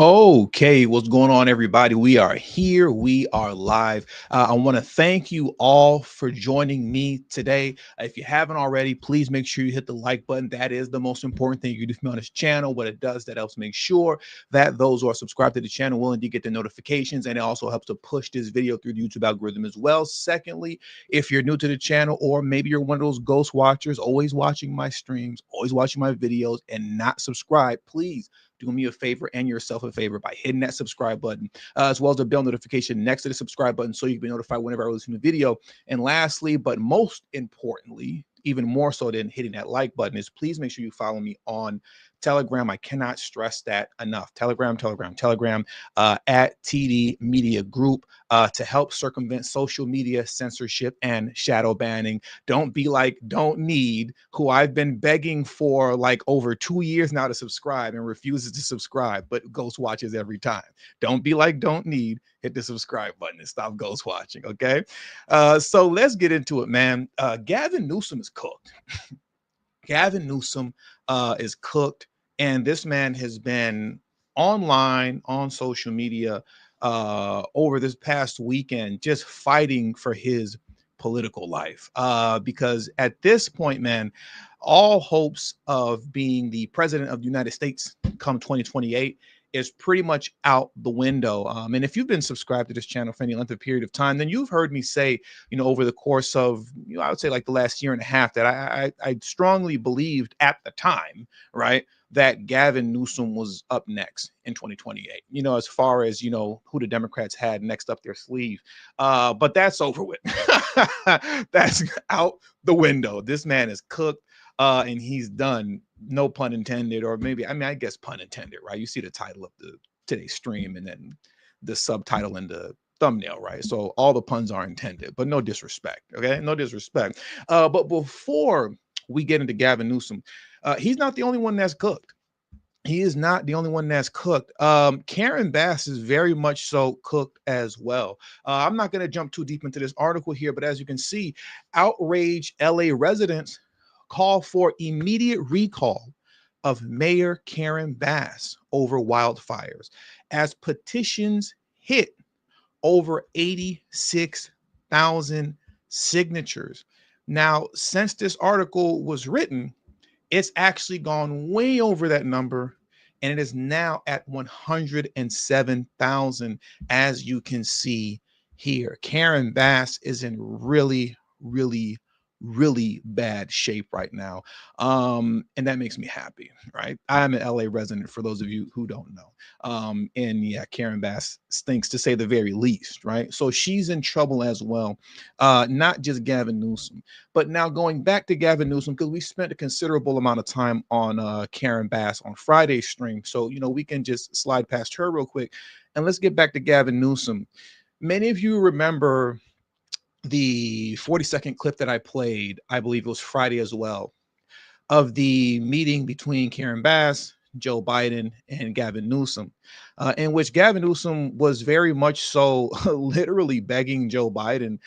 Okay, what's going on, everybody? We are here. We are live. I want to thank you all for joining me today. If you haven't already, please make sure you hit the like button. That is the most important thing you can do for me on this channel. What it does, that helps make sure that those who are subscribed to the channel will indeed get the notifications, and it also helps to push this video through the YouTube algorithm as well. Secondly, if you're new to the channel, or maybe you're one of those ghost watchers, always watching my streams, always watching my videos, and not subscribed, please do me a favor and yourself a favor by hitting that subscribe button, as well as the bell notification next to the subscribe button so you can be notified whenever I release a new video. And lastly, but most importantly, even more so than hitting that like button, is please make sure you follow me on Telegram. I cannot stress that enough. Telegram, at TD Media Group, to help circumvent social media censorship and shadow banning. Don't be like Don't Need, who I've been begging for like over 2 years now to subscribe and refuses to subscribe, but ghost watches every time. Don't be like Don't Need. Hit the subscribe button and stop ghost watching. Okay. So let's get into it, man. Gavin Newsom is cooked. Gavin Newsom is cooked, and this man has been online on social media over this past weekend, just fighting for his political life. Because at this point, man, all hopes of being the president of the United States come 2028 is pretty much out the window. And if you've been subscribed to this channel for any length of period of time, then you've heard me say, over the course of, I would say like the last year and a half, that I strongly believed at the time, right, that Gavin Newsom was up next in 2028, as far as, who the Democrats had next up their sleeve. But that's over with. That's out the window. This man is cooked. And he's done, no pun intended, or maybe, I guess pun intended, right? You see the title of today's stream and then the subtitle and the thumbnail, right? So all the puns are intended, but no disrespect, okay? No disrespect. But before we get into Gavin Newsom, he's not the only one that's cooked. He is not the only one that's cooked. Karen Bass is very much so cooked as well. I'm not going to jump too deep into this article here, but as you can see, outraged LA residents call for immediate recall of Mayor Karen Bass over wildfires as petitions hit over 86,000 signatures. Now, since this article was written, it's actually gone way over that number, and it is now at 107,000, as you can see here. Karen Bass is in really, really, really bad shape right now. And that makes me happy, right? I'm an LA resident, for those of you who don't know. And yeah, Karen Bass stinks, to say the very least, right? So she's in trouble as well. Not just Gavin Newsom. But now going back to Gavin Newsom, because we spent a considerable amount of time on Karen Bass on Friday's stream. So, we can just slide past her real quick. And let's get back to Gavin Newsom. Many of you remember the 40-second clip that I played, I believe it was Friday as well, of the meeting between Karen Bass, Joe Biden, and Gavin Newsom, in which Gavin Newsom was very much so literally begging Joe Biden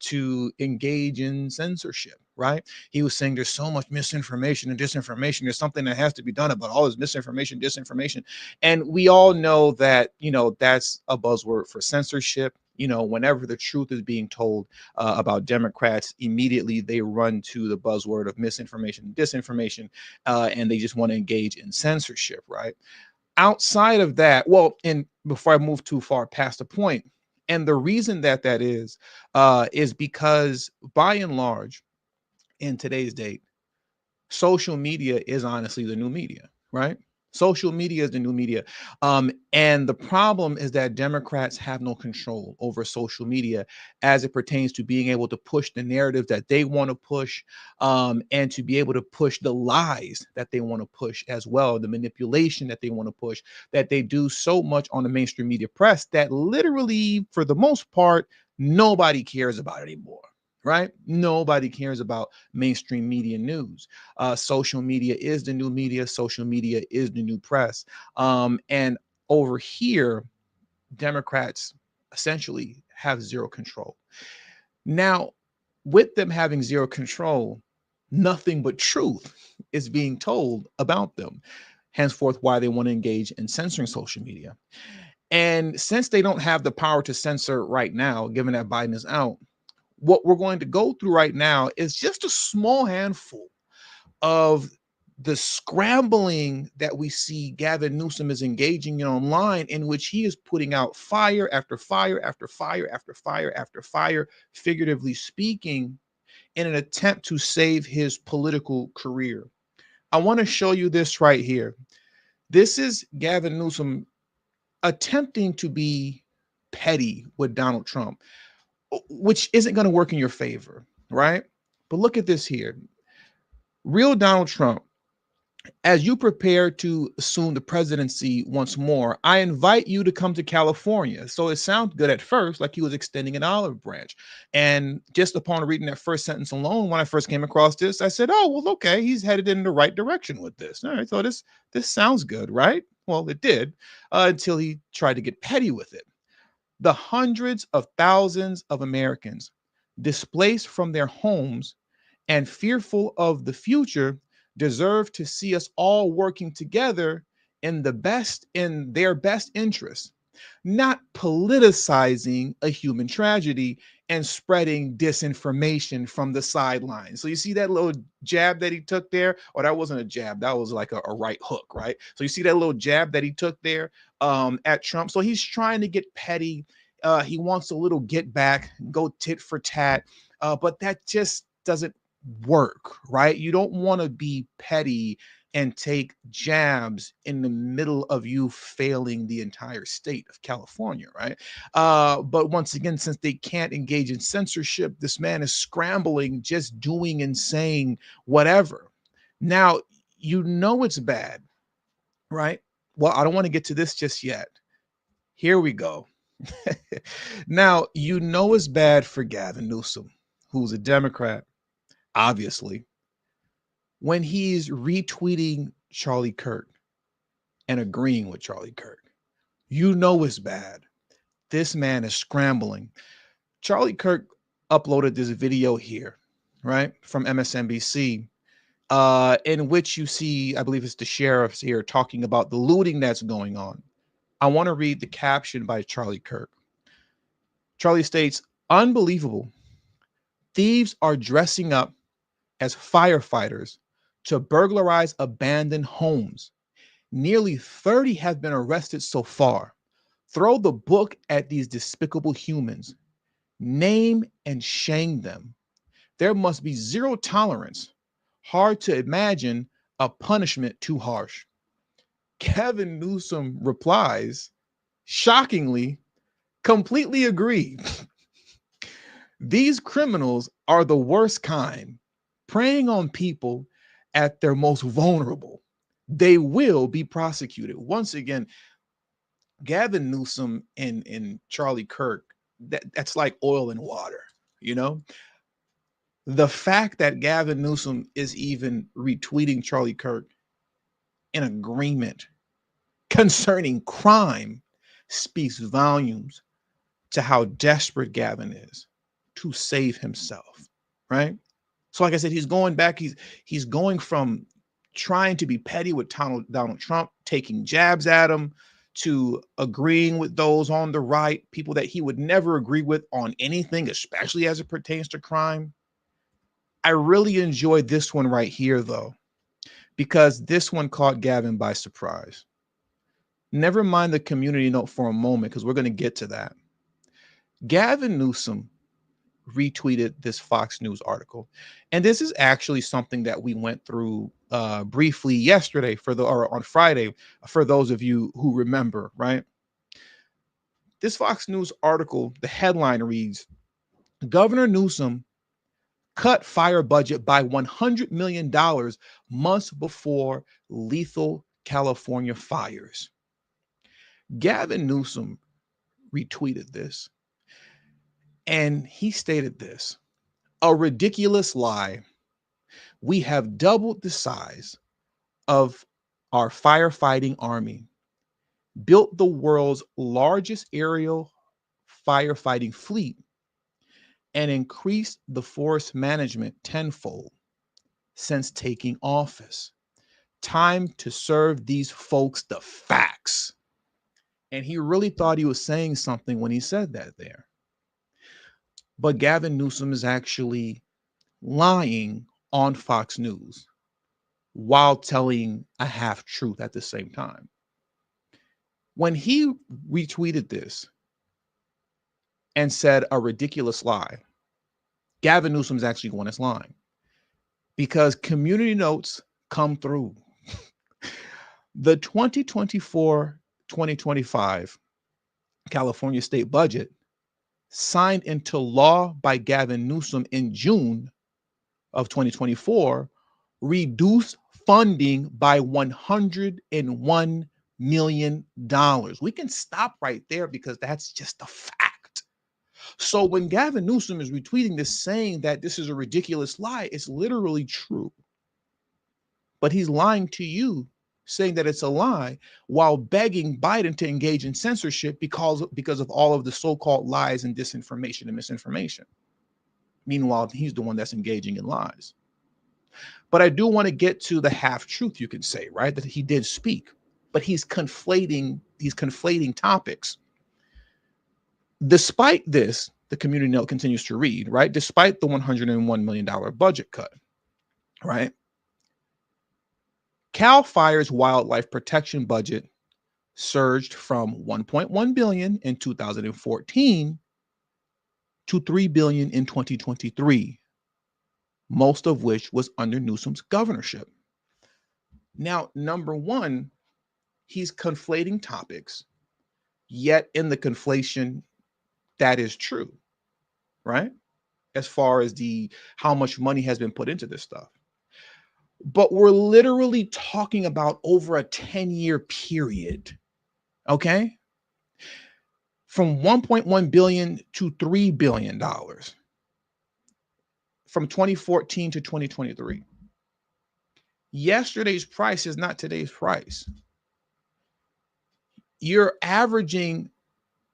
to engage in censorship. Right? He was saying there's so much misinformation and disinformation. There's something that has to be done about all this misinformation, disinformation. And we all know that, that's a buzzword for censorship. Whenever the truth is being told about Democrats, immediately they run to the buzzword of misinformation, disinformation, and they just want to engage in censorship, right? Outside of that, well, and before I move too far past the point, and the reason that is because by and large, in today's date, social media is honestly the new media, right? Social media is the new media. And the problem is that Democrats have no control over social media as it pertains to being able to push the narrative that they want to push, and to be able to push the lies that they want to push as well, the manipulation that they want to push, that they do so much on the mainstream media press that literally, for the most part, nobody cares about anymore. Right? Nobody cares about mainstream media news. Social media is the new media. Social media is the new press. And over here, Democrats essentially have zero control. Now, with them having zero control, nothing but truth is being told about them. henceforth why they want to engage in censoring social media. And since they don't have the power to censor right now, given that Biden is out, what we're going to go through right now is just a small handful of the scrambling that we see Gavin Newsom is engaging in online, in which he is putting out fire after fire after fire after fire after fire, figuratively speaking, in an attempt to save his political career. I want to show you this right here. This is Gavin Newsom attempting to be petty with Donald Trump, which isn't going to work in your favor, right? But look at this here. Real Donald Trump, as you prepare to assume the presidency once more, I invite you to come to California. So it sounds good at first, like he was extending an olive branch. And just upon reading that first sentence alone, when I first came across this, I said, oh, well, okay, he's headed in the right direction with this. All right, so this sounds good, right? Well, it did, until he tried to get petty with it. The hundreds of thousands of Americans displaced from their homes and fearful of the future deserve to see us all working together in their best interest, not politicizing a human tragedy and spreading disinformation from the sidelines. So you see that little jab that he took there, or that wasn't a jab, that was like a right hook, right? So you see that little jab that he took there at Trump. So he's trying to get petty. He wants a little get back, go tit for tat, but that just doesn't work, right? You don't want to be petty and take jabs in the middle of you failing the entire state of California, right? But once again, since they can't engage in censorship, this man is scrambling, just doing and saying whatever. Now, you know it's bad, right? Well, I don't want to get to this just yet. Here we go. Now, you know it's bad for Gavin Newsom, who's a Democrat, obviously, when he's retweeting Charlie Kirk and agreeing with Charlie Kirk. You know it's bad. This man is scrambling. Charlie Kirk uploaded this video here, right, from MSNBC, in which you see, I believe it's the sheriffs here talking about the looting that's going on. I want to read the caption by Charlie Kirk. Charlie states, unbelievable. Thieves are dressing up as firefighters to burglarize abandoned homes. Nearly 30 have been arrested so far. Throw the book at these despicable humans. Name and shame them. There must be zero tolerance. Hard to imagine a punishment too harsh. Gavin Newsom replies, shockingly, completely agree. These criminals are the worst kind, preying on people at their most vulnerable. They will be prosecuted. Once again, Gavin Newsom and Charlie Kirk, that's like oil and water, you know? The fact that Gavin Newsom is even retweeting Charlie Kirk in agreement concerning crime speaks volumes to how desperate Gavin is to save himself, right? So, like I said, he's going back. He's going from trying to be petty with Donald Trump, taking jabs at him, to agreeing with those on the right, people that he would never agree with on anything, especially as it pertains to crime. I really enjoyed this one right here, though, because this one caught Gavin by surprise. Never mind the community note for a moment, because we're going to get to that. Gavin Newsom retweeted this Fox News article. And this is actually something that we went through briefly yesterday or on Friday, for those of you who remember, right? This Fox News article, the headline reads, Governor Newsom cut fire budget by $100 million months before lethal California fires. Gavin Newsom retweeted this, and he stated this: a ridiculous lie. We have doubled the size of our firefighting army, built the world's largest aerial firefighting fleet, and increased the forest management tenfold since taking office. time to serve these folks the facts. And he really thought he was saying something when he said that there. But Gavin Newsom is actually lying on Fox News while telling a half truth at the same time. When he retweeted this and said a ridiculous lie, Gavin Newsom's actually going as lying because community notes come through. The 2024-2025 California state budget signed into law by Gavin Newsom in June of 2024 reduced funding by $101 million. We can stop right there because that's just a fact. So when Gavin Newsom is retweeting this saying that this is a ridiculous lie, it's literally true. But he's lying to you, saying that it's a lie, while begging Biden to engage in censorship because of all of the so-called lies and disinformation and misinformation. Meanwhile, he's the one that's engaging in lies. But I do want to get to the half truth, you can say, right? That he did speak, but he's conflating topics. Despite this, the community note continues to read, right? Despite the $101 million budget cut, right? Cal Fire's wildlife protection budget surged from $1.1 billion in 2014 to $3 billion in 2023, most of which was under Newsom's governorship. Now, number one, he's conflating topics, yet in the conflation, that is true, right? As far as how much money has been put into this stuff. But we're literally talking about over a 10-year period, okay? From $1.1 billion to $3 billion from 2014 to 2023. Yesterday's price is not today's price. You're averaging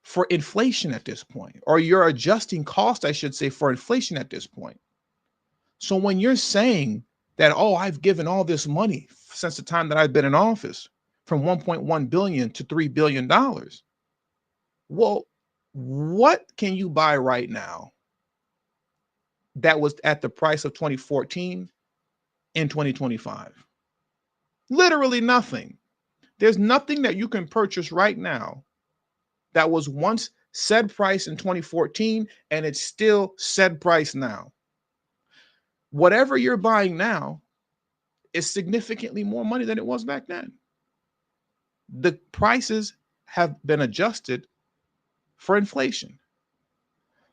for inflation at this point, or you're adjusting cost, I should say, for inflation at this point. So when you're saying that, oh, I've given all this money since the time that I've been in office, from 1.1 billion to $3 billion, well, what can you buy right now that was at the price of 2014 in 2025? Literally nothing. There's nothing that you can purchase right now that was once said price in 2014 and it's still said price now. Whatever you're buying now is significantly more money than it was back then. The prices have been adjusted for inflation.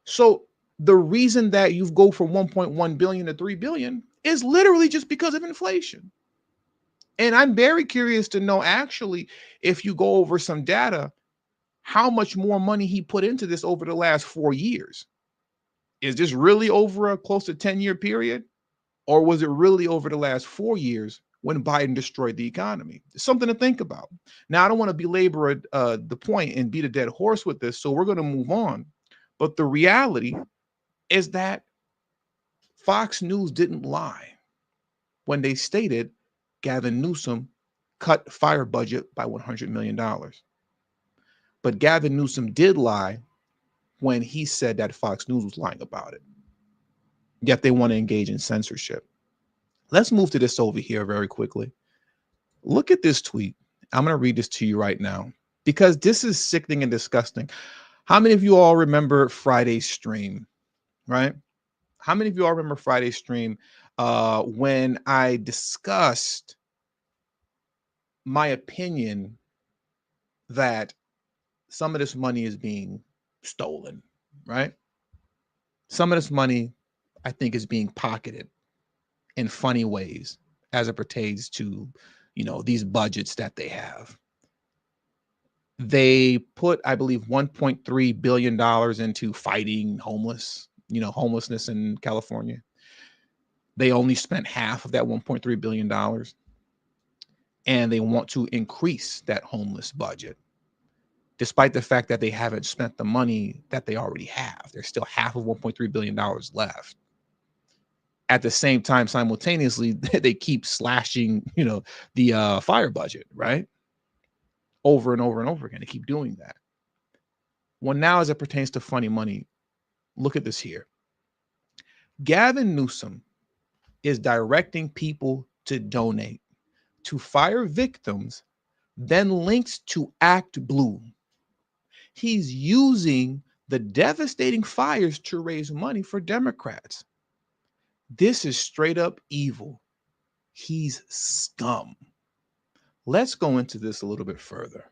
So the reason that you go from 1.1 billion to 3 billion is literally just because of inflation. And I'm very curious to know, actually, if you go over some data, how much more money he put into this over the last 4 years. Is this really over a close to 10-year period? Or was it really over the last 4 years when Biden destroyed the economy? It's something to think about. Now, I don't want to belabor the point and beat a dead horse with this, so we're going to move on. But the reality is that Fox News didn't lie when they stated Gavin Newsom cut fire budget by $100 million. But Gavin Newsom did lie when he said that Fox News was lying about it. Yet they want to engage in censorship. Let's move to this over here very quickly. Look at this tweet. I'm going to read this to you right now because this is sickening and disgusting. How many of you all remember Friday's stream, right? How many of you all remember Friday's stream when I discussed my opinion that some of this money is being stolen, right? Some of this money, I think, is being pocketed in funny ways as it pertains to, these budgets that they have. They put, I believe, $1.3 billion into fighting homelessness in California. They only spent half of that $1.3 billion. And they want to increase that homeless budget, despite the fact that they haven't spent the money that they already have. There's still half of $1.3 billion left. At the same time, simultaneously, they keep slashing, the fire budget, right? Over and over and over again. They keep doing that. Well, now as it pertains to funny money, look at this here. Gavin Newsom is directing people to donate to fire victims, then links to ActBlue. He's using the devastating fires to raise money for Democrats. This is straight up evil. He's scum. Let's go into this a little bit further.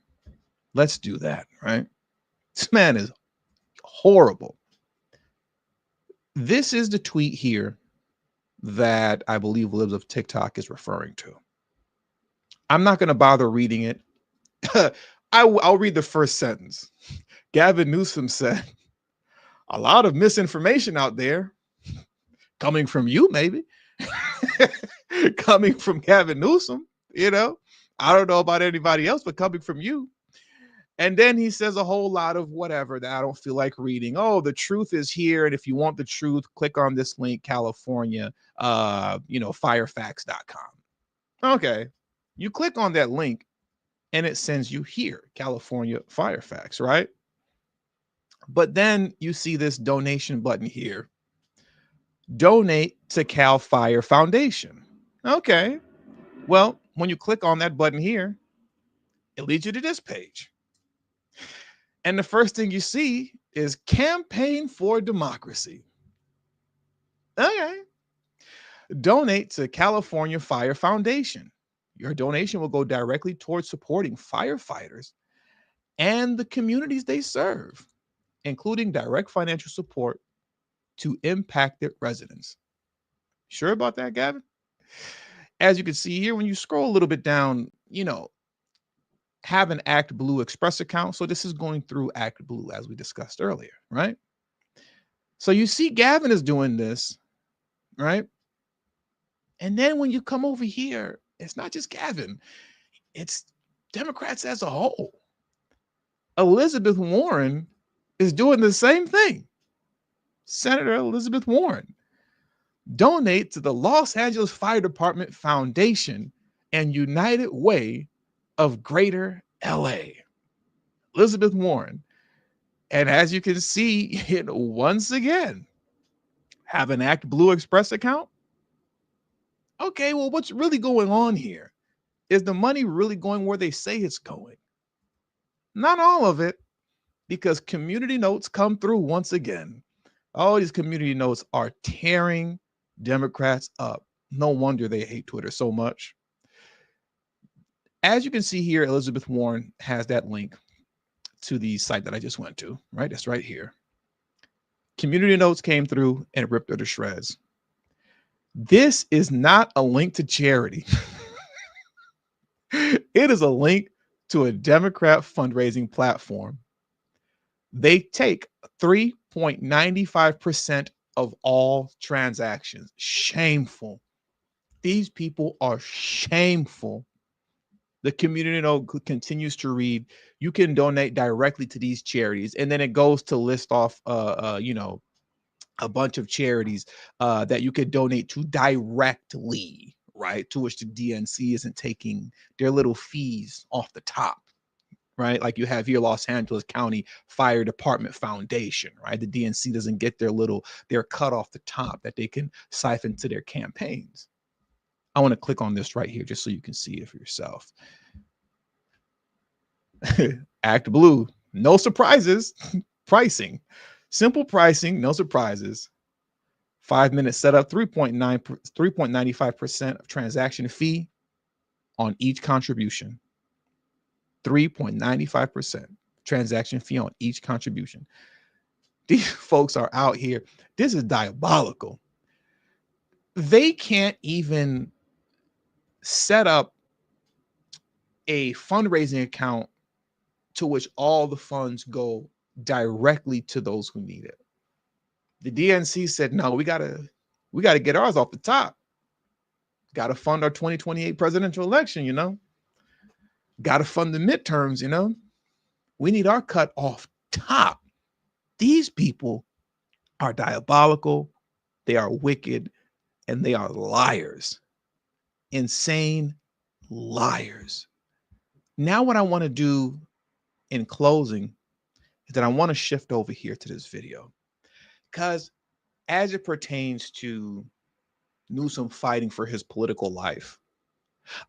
Let's do that, right? This man is horrible. This is the tweet here that I believe Libs of TikTok is referring to. I'm not going to bother reading it. I'll read the first sentence. Gavin Newsom said, a lot of misinformation out there coming from you, maybe. Coming from Gavin Newsom, I don't know about anybody else, but coming from you. And then he says a whole lot of whatever that I don't feel like reading. Oh, the truth is here. And if you want the truth, click on this link, California, firefax.com. Okay. You click on that link and it sends you here, California Firefax, right? But then you see this donation button here. Donate to Cal Fire Foundation. Okay. Well, when you click on that button here, it leads you to this page. And the first thing you see is Campaign for Democracy. Okay. Donate to California Fire Foundation. Your donation will go directly towards supporting firefighters and the communities they serve, including direct financial support to impacted residents. Sure about that, Gavin? As you can see here, when you scroll a little bit down, have an ActBlue Express account. So this is going through ActBlue as we discussed earlier, right? So you see Gavin is doing this, right? And then when you come over here, it's not just Gavin, it's Democrats as a whole. Elizabeth Warren is doing the same thing. Senator Elizabeth Warren. Donate to the Los Angeles Fire Department Foundation and United Way of Greater LA. Elizabeth Warren. And as you can see, once again, have an ActBlue Express account. Okay, well, what's really going on here? Is the money really going where they say it's going? Not all of it, because community notes come through once again. All these community notes are tearing Democrats up. No wonder they hate Twitter so much. As you can see here, Elizabeth Warren has that link to the site that I just went to, right? That's right here. Community notes came through and ripped her to shreds. This is not a link to charity. It is a link to a Democrat fundraising platform. They take 3.95% of all transactions. Shameful. These people are shameful. The community note continues to read, you can donate directly to these charities. And then it goes to list off, a bunch of charities that you could donate to directly, right? To which the DNC isn't taking their little fees off the top, right? Like you have here, Los Angeles County Fire Department Foundation, right? The DNC doesn't get their cut off the top that they can siphon to their campaigns. I want to click on this right here just so you can see it for yourself. ActBlue, no surprises. Pricing, simple pricing, no surprises. 5-minute setup, 3.95% of transaction fee on each contribution. 3.95% transaction fee on each contribution. These folks are out here. This is diabolical. They can't even set up a fundraising account to which all the funds go directly to those who need it. The DNC said, no, we gotta get ours off the top. Got to fund our 2028 presidential election, Got to fund the midterms, We need our cut off top. These people are diabolical. They are wicked. and they are liars, insane liars. Now, what I want to do in closing is that I want to shift over here to this video, because as it pertains to Newsom fighting for his political life,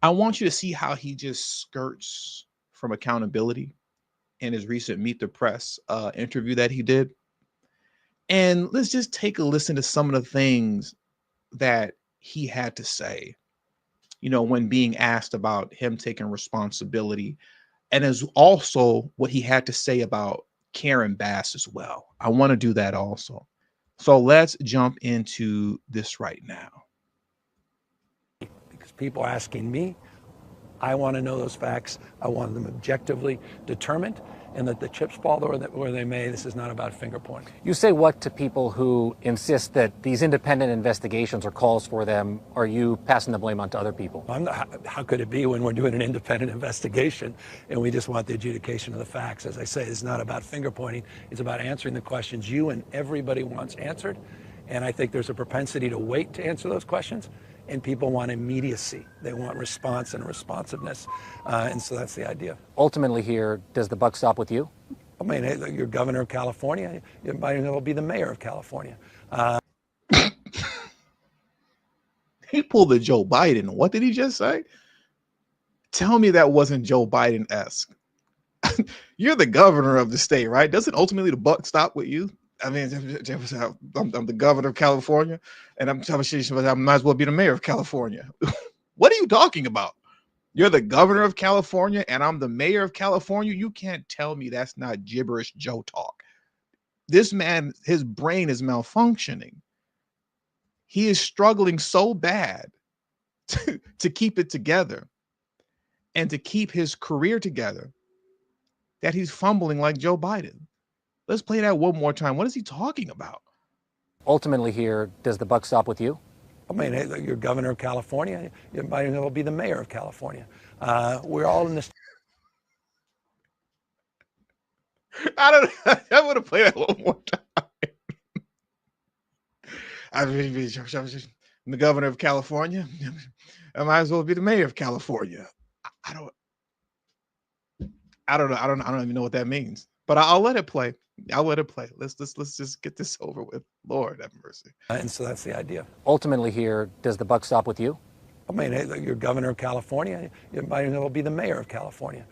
I want you to see how he just skirts from accountability in his recent Meet the Press interview that he did. And let's just take a listen to some of the things that he had to say, when being asked about him taking responsibility, and as also what he had to say about Karen Bass as well. I want to do that also. So let's jump into this right now. Because people are asking me, I want to know those facts. I want them objectively determined, and that the chips fall where they may. This is not about finger pointing. You say what to people who insist that these independent investigations or calls for them, are you passing the blame onto other people? How could it be when we're doing an independent investigation and we just want the adjudication of the facts? As I say, it's not about finger pointing. It's about answering the questions you and everybody wants answered. And I think there's a propensity to wait to answer those questions. And people want immediacy. They want response and responsiveness. And so that's the idea. Ultimately here, does the buck stop with you? I mean, you're governor of California. You might as well be the mayor of California. He pulled the Joe Biden. What did he just say? Tell me that wasn't Joe Biden-esque. You're the governor of the state, right? Doesn't ultimately the buck stop with you? I mean, I'm the governor of California, and I might as well be the mayor of California. What are you talking about? You're the governor of California, and I'm the mayor of California. You can't tell me that's not gibberish Joe talk. This man, his brain is malfunctioning. He is struggling so bad to keep it together and to keep his career together that he's fumbling like Joe Biden. Let's play that one more time. What is he talking about? Ultimately here, does the buck stop with you? I mean, you're governor of California. You might as well be the mayor of California. We're all in this. I want to play that one more time. I'm the governor of California. I might as well be the mayor of California. I don't know. I don't even know what that means. But I'll let it play. I'll let it play. Let's just get this over with. Lord have mercy. And so that's the idea. Ultimately here, does the buck stop with you? I mean, you're governor of California. You might as well be the mayor of California.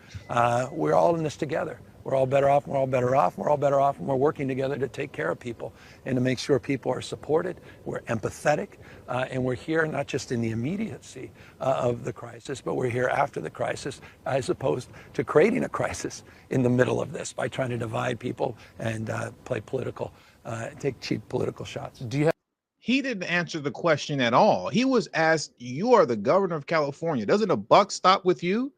We're all in this together. We're all better off. We're all better off. We're all better off. And we're working together to take care of people and to make sure people are supported. We're empathetic. And we're here not just in the immediacy of the crisis, but we're here after the crisis, as opposed to creating a crisis in the middle of this by trying to divide people and play political, take cheap political shots. He didn't answer the question at all. He was asked, you are the governor of California. Doesn't a buck stop with you?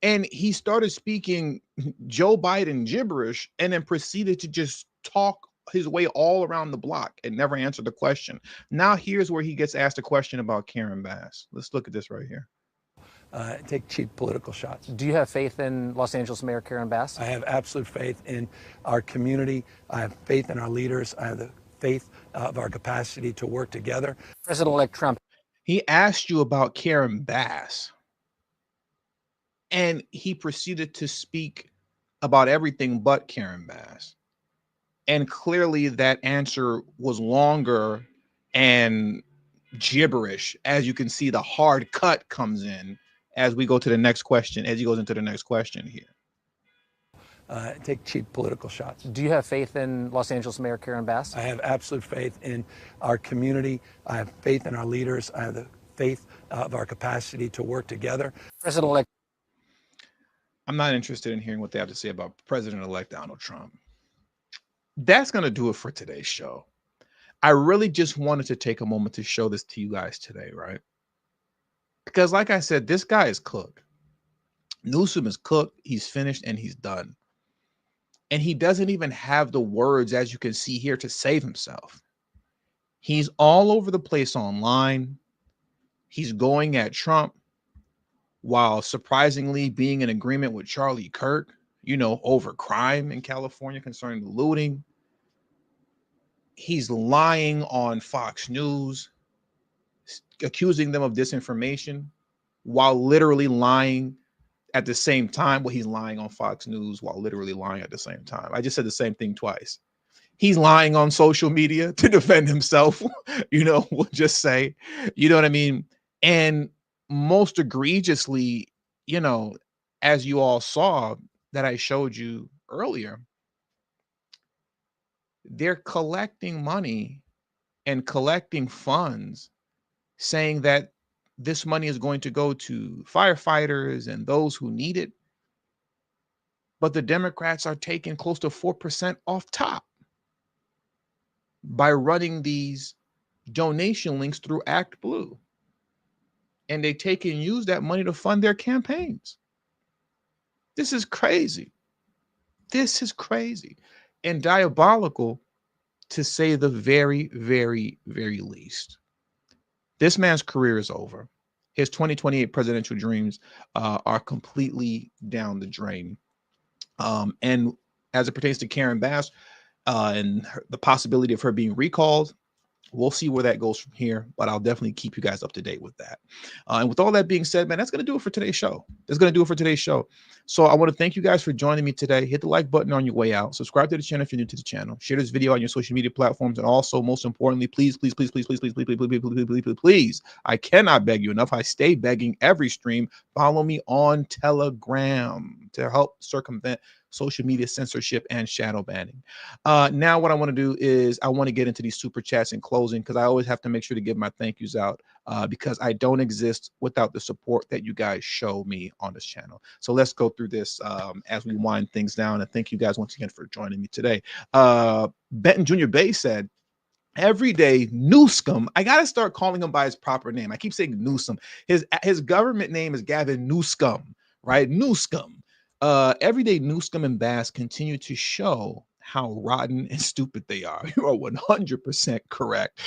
And he started speaking Joe Biden gibberish and then proceeded to just talk his way all around the block and never answered the question. Now here's where he gets asked a question about Karen Bass. Let's look at this right here. Take cheap political shots. Do you have faith in Los Angeles Mayor Karen Bass? I have absolute faith in our community. I have faith in our leaders. I have the faith of our capacity to work together. President-elect Trump. He asked you about Karen Bass, and he proceeded to speak about everything but Karen Bass. And clearly that answer was longer and gibberish. As you can see, the hard cut comes in as we go to the next question, as he goes into the next question here. Take cheap political shots. Do you have faith in Los Angeles Mayor Karen Bass? I have absolute faith in our community. I have faith in our leaders. I have the faith of our capacity to work together. President-elect. I'm not interested in hearing what they have to say about President-elect Donald Trump. That's going to do it for today's show. I really just wanted to take a moment to show this to you guys today, right? Because like I said, this guy is cooked. Newsom is cooked. He's finished and he's done. And he doesn't even have the words, as you can see here, to save himself. He's all over the place online. He's going at Trump while surprisingly being in agreement with Charlie Kirk, over crime in California concerning the looting. He's lying on Fox News. accusing them of disinformation while literally lying at the same time. Well, he's lying on Fox News while literally lying at the same time. I just said the same thing twice. He's lying on social media to defend himself. We'll just say, you know what I mean? And most egregiously, you know, as you all saw that I showed you earlier, they're collecting money and collecting funds saying that this money is going to go to firefighters and those who need it. But the Democrats are taking close to 4% off top by running these donation links through ActBlue. And they take and use that money to fund their campaigns. This is crazy. This is crazy and diabolical, to say the very, very, very least. This man's career is over. His 2028 presidential dreams are completely down the drain. And as it pertains to Karen Bass and the possibility of her being recalled, we'll see where that goes from here, but I'll definitely keep you guys up to date with that. And with all that being said, man, that's going to do it for today's show. That's going to do it for today's show. So I want to thank you guys for joining me today. Hit the like button on your way out. Subscribe to the channel if you're new to the channel. Share this video on your social media platforms. And also, most importantly, please, please, please, please, please, please, please, please, please, please, please, please, please, I cannot beg you enough. I stay begging every stream. Follow me on Telegram to help circumvent social media censorship and shadow banning. Now what I want to do is I want to get into these super chats in closing, because I always have to make sure to give my thank yous out because I don't exist without the support that you guys show me on this channel. So let's go through this as we wind things down. And thank you guys once again for joining me today. Benton Jr. Bay said, Everyday Newsom. I gotta start calling him by his proper name. I keep saying Newsom. His government name is Gavin Newsom, right? Newsom. Everyday Newsom and Bass continue to show how rotten and stupid they are. You are 100% correct.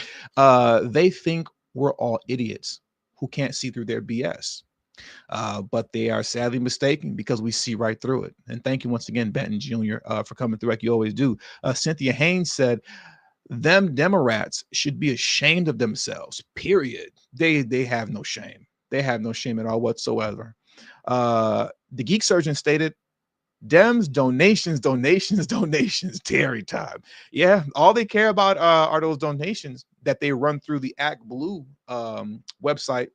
They think we're all idiots who can't see through their BS. But they are sadly mistaken, because we see right through it. And thank you once again, Benton Jr., for coming through like you always do. Cynthia Haynes said, them Democrats should be ashamed of themselves, period. They have no shame. They have no shame at all whatsoever. The Geek Surgeon stated, Dems, donations, donations, donations, Terry time. Yeah, all they care about are those donations that they run through the ActBlue website,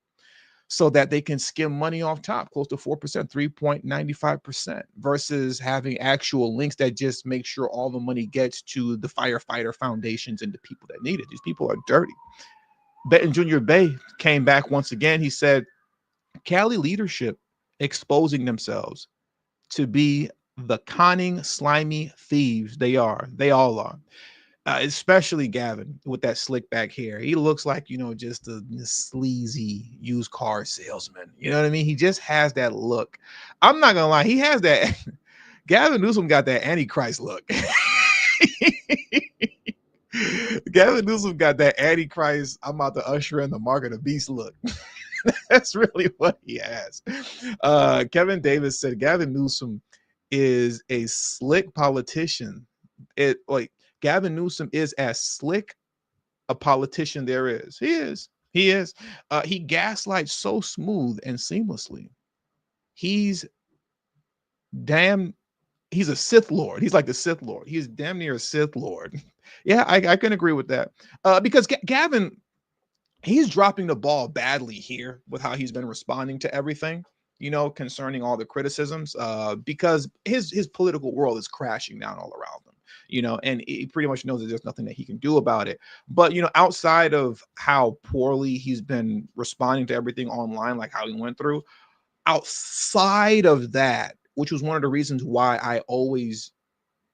so that they can skim money off top, close to 4%, 3.95%, versus having actual links that just make sure all the money gets to the firefighter foundations and the people that need it. These people are dirty. Benton Jr. Bay came back once again. He said, Cali leadership exposing themselves to be the conning, slimy thieves they are. They all are. Especially Gavin with that slick back hair. He looks like, just a sleazy used car salesman. You know what I mean? He just has that look. I'm not gonna lie, he has that. Gavin Newsom got that Antichrist look. Gavin Newsom got that Antichrist, I'm about to usher in the mark of the beast look. That's really what he has. Kevin Davis said Gavin Newsom is a slick politician. Gavin Newsom is as slick a politician there is. He is. He is. He gaslights so smooth and seamlessly. He's a Sith Lord. He's like the Sith Lord. He's damn near a Sith Lord. Yeah, I can agree with that. Because Gavin, he's dropping the ball badly here with how he's been responding to everything, concerning all the criticisms, because his political world is crashing down all around him. And he pretty much knows that there's nothing that he can do about it. But, outside of how poorly he's been responding to everything online, like how he went through, outside of that, which was one of the reasons why I always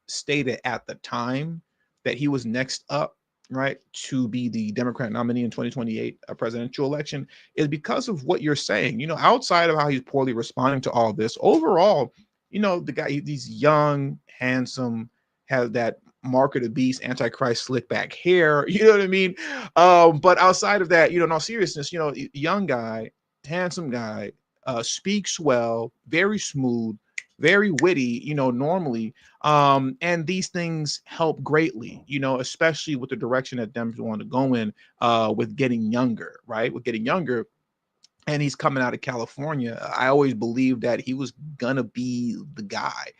stated at the time that he was next up, right, to be the Democrat nominee in 2028 presidential election, is because of what you're saying. Outside of how he's poorly responding to all this, overall, the guy, he's young, handsome, has that mark of the beast, Antichrist slick back hair, you know what I mean? But outside of that, in all seriousness, young guy, handsome guy, speaks well, very smooth, very witty, normally. And these things help greatly, especially with the direction that them want to go in, with getting younger, right? With getting younger, and he's coming out of California. I always believed that he was gonna be the guy,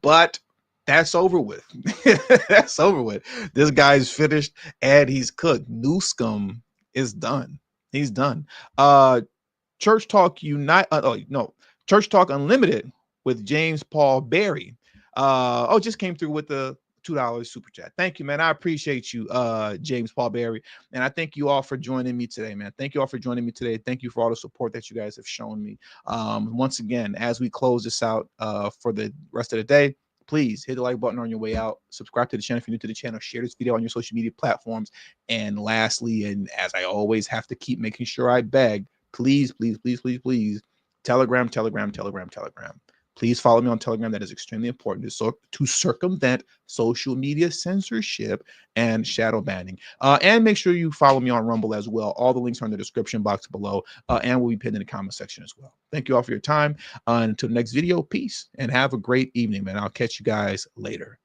but that's over with. That's over with. This guy's finished and he's cooked. Newsom is done. He's done. Church Talk Unite. Oh no, Church Talk Unlimited with James Paul Barry. Just came through with the $2 super chat. Thank you, man. I appreciate you, James Paul Barry, and I thank you all for joining me today, man. Thank you all for joining me today. Thank you for all the support that you guys have shown me. Once again, as we close this out for the rest of the day, please hit the like button on your way out. Subscribe to the channel if you're new to the channel. Share this video on your social media platforms. And lastly, and as I always have to keep making sure I beg, please, please, please, please, please, Telegram. Please follow me on Telegram. That is extremely important to circumvent social media censorship and shadow banning. And make sure you follow me on Rumble as well. All the links are in the description box below, and will be pinned in the comment section as well. Thank you all for your time. Until the next video, peace, and have a great evening, man. I'll catch you guys later.